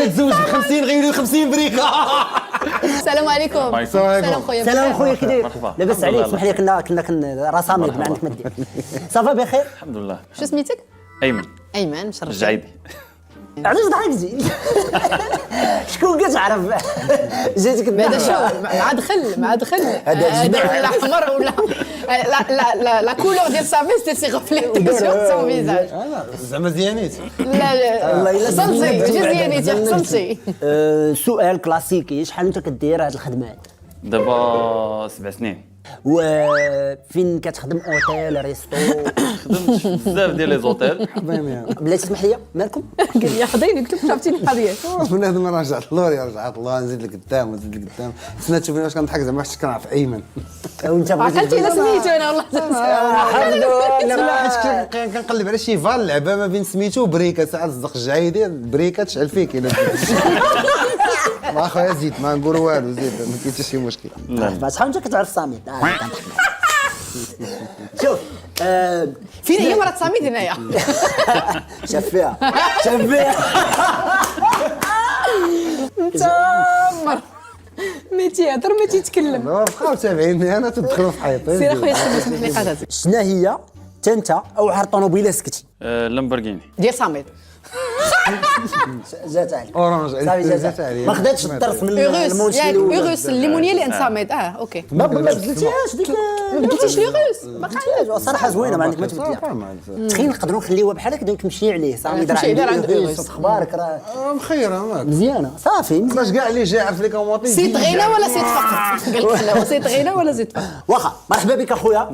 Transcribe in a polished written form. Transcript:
الا تزوج ب 50 غيوليو 50 بريكه. السلام عليكم. السلام خويا. سلام خويا كي داير؟ مرحبا. لاباس عليك؟ اسمح لي كنا راه صامد ما عندك ما دير. صافا بخير؟ الحمد لله. شو سميتك؟ ايمن ايمن، مشرف. الجعيدي. علاش ضحكتي؟ شكون كتعرف؟ جاتك بعدا الضحكة. شو مع دخل هذا هذاك جماعة. ولا احمر ولا لا كولور ديال سافيس تي غفليت سور سون فيزاج. زعما زيانيت. لا والله إلا حصلتي زينت. جزياني حصلتي. سؤال كلاسيكي، شحال انت كدير هاد الخدمه هادي؟ دابا 7 سنين. وفين كتخدم اوتيل ريستو؟ خدمت بزاف ديال لي زوتيل. بلاتي تسمح لي مالكم؟ قال لي حضيني قلت له شافتيني حضيه. بنادم رجعت اللوري رجعت الله نزيد لقدام ونزيد لقدام. سنة تشوفني واش كنضحك زعما حيت كنعرف ايمن. وانت عقلتي على سميتو انا والله. لا حيت كنقلب على شي فال لعبه ما بين سميتو وبريكه ساعات صدق الجعيدي بريكه تشعل فيك الا ما خويا زيد ما نقول والو زيد ما كاين حتى شي مشكل. ما شحال انت كتعرف صامت؟ شوف فين هي مرات سميت هنايا. شاف فيها شاف فيها. تمر ما تيهضر ما تيتكلم. بقاو تابعيني انا تدخلوا في حيطي. سير اخويا سمي الحلقات شنا هي انت اوحر طوموبيله سكتي؟ لامبورغيني. ديال سميت. جات عليك اورانج صافي جات جات عليا. ما خداتش الدرس من اوغوس المونشي ياك الاول. اوغوس الليمونيه اللي انساميت اوكي. ما بدلتيهاش ديك ما بديتيش لوغوس ما بدلتيهاش صراحه زوينه ما عندك ما تبدلها. تخيل نقدروا نخليوها بحال هكا تمشي عليه صافي تمشي دار عنده عنده إيغوس. اخبارك راه مخيره ماك مزيانه صافي باش كاع اللي جاي عرف لي كومونتي سيت غنى ولا سيت فقر؟ قال لك لا سيت غنى ولا سيت فقر؟ واخا مرحبا بك اخويا.